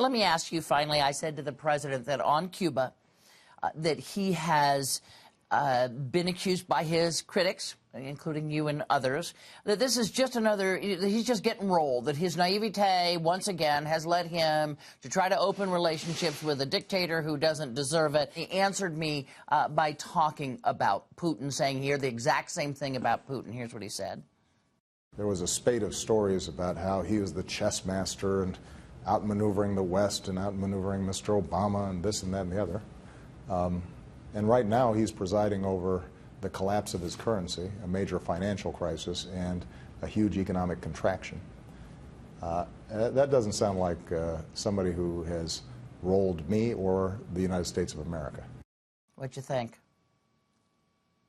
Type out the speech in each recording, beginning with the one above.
let me ask you finally, I said to the president that on Cuba, that he has been accused by his critics, including you and others, that this is just another, he's just getting rolled, that his naivete, once again, has led him to try to open relationships with a dictator who doesn't deserve it. He answered me by talking about Putin, saying here the exact same thing about Putin. Here's what he said. There was a spate of stories about how he was the chess master and outmaneuvering the West and outmaneuvering Mr. Obama and this and that and the other. And right now he's presiding over the collapse of his currency, a major financial crisis, and a huge economic contraction. That doesn't sound like somebody who has rolled me or the United States of America. What'd you think?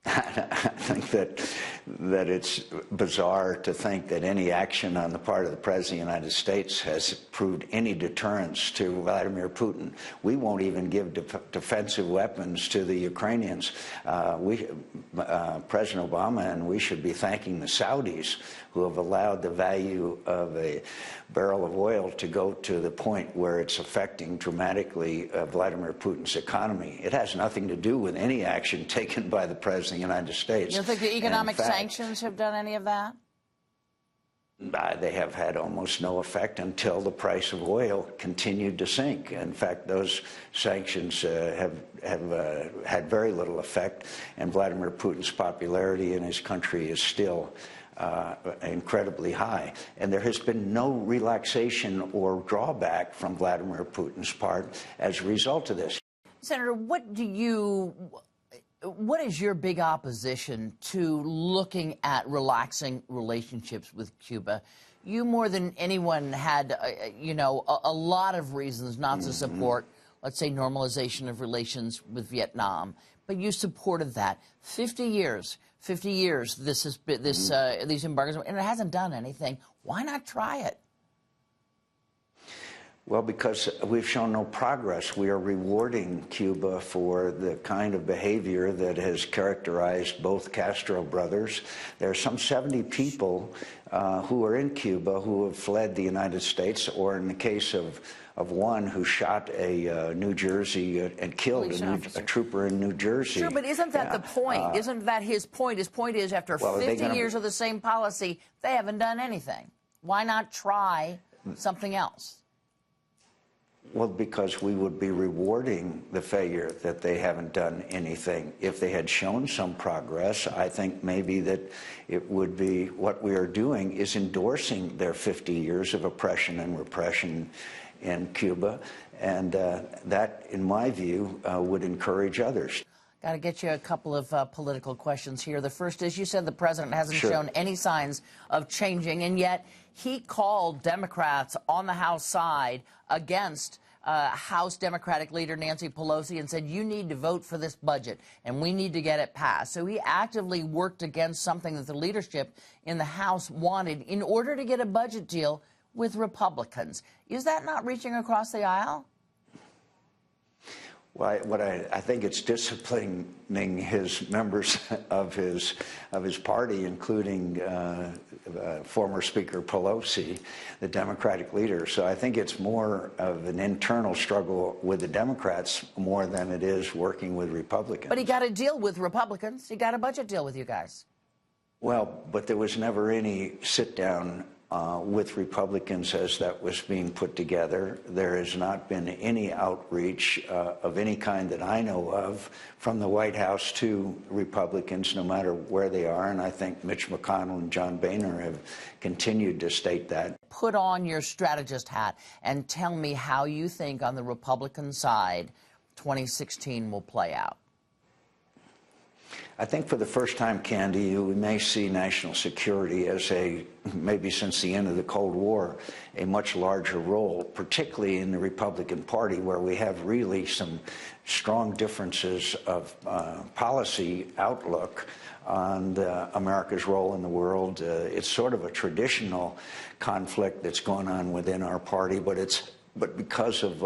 I think that it's bizarre to think that any action on the part of the President of the United States has proved any deterrence to Vladimir Putin. We won't even give defensive weapons to the Ukrainians. President Obama and we should be thanking the Saudis, who have allowed the value of a barrel of oil to go to the point where it's affecting dramatically Vladimir Putin's economy. It has nothing to do with any action taken by the President of the United States. You don't think the economic sanctions have done any of that? They have had almost no effect until the price of oil continued to sink. In fact, those sanctions have had very little effect, and Vladimir Putin's popularity in his country is still incredibly high. And there has been no relaxation or drawback from Vladimir Putin's part as a result of this. Senator, what is your big opposition to looking at relaxing relationships with Cuba? You, more than anyone, had, a lot of reasons not to support, let's say, normalization of relations with Vietnam. But you supported that. 50 years, these embargoes, and it hasn't done anything. Why not try it? Well, because we've shown no progress. We are rewarding Cuba for the kind of behavior that has characterized both Castro brothers. There are some 70 people who are in Cuba who have fled the United States, or in the case of one who shot a New Jersey and killed a trooper in New Jersey. Sure, but isn't that the point? Isn't that his point? His point is, after 50 years of the same policy, they haven't done anything. Why not try something else? Well, because we would be rewarding the failure that they haven't done anything. If they had shown some progress, I think maybe that it would be, what we are doing is endorsing their 50 years of oppression and repression in Cuba, and that, in my view, would encourage others. Got to get you a couple of political questions here. The first is, you said the president hasn't shown any signs of changing, and yet he called Democrats on the House side against House Democratic leader Nancy Pelosi and said, you need to vote for this budget, and we need to get it passed. So he actively worked against something that the leadership in the House wanted in order to get a budget deal with Republicans. Is that not reaching across the aisle? Well, I think it's disciplining his members of his party, including former Speaker Pelosi, the Democratic leader. So I think it's more of an internal struggle with the Democrats more than it is working with Republicans. But he got a deal with Republicans. He got a budget deal with you guys. Well, but there was never any sit-down with Republicans as that was being put together. There has not been any outreach of any kind that I know of from the White House to Republicans, no matter where they are. And I think Mitch McConnell and John Boehner have continued to state that. Put on your strategist hat and tell me how you think on the Republican side 2016 will play out. I think for the first time, Candy, we may see national security as maybe since the end of the Cold War, a much larger role, particularly in the Republican Party, where we have really some strong differences of policy outlook on America's role in the world. It's sort of a traditional conflict that's going on within our party, but it's But because of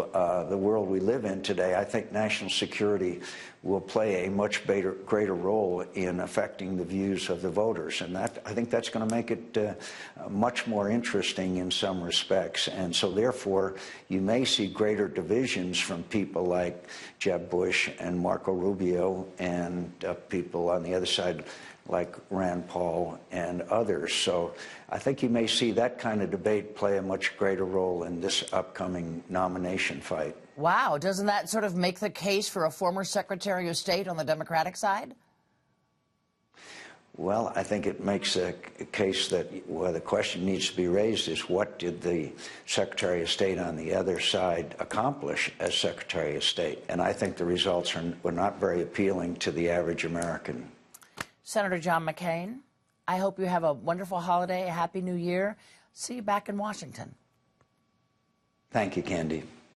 the world we live in today, I think national security will play a much greater role in affecting the views of the voters. And I think that's going to make it much more interesting in some respects. And so therefore, you may see greater divisions from people like Jeb Bush and Marco Rubio and people on the other side like Rand Paul and others. So I think you may see that kind of debate play a much greater role in this upcoming nomination fight. Wow. Doesn't that sort of make the case for a former Secretary of State on the Democratic side? Well, I think it makes a case that the question needs to be raised is what did the Secretary of State on the other side accomplish as Secretary of State? And I think the results were not very appealing to the average American. Senator John McCain, I hope you have a wonderful holiday, a happy new year. See you back in Washington. Thank you, Candy.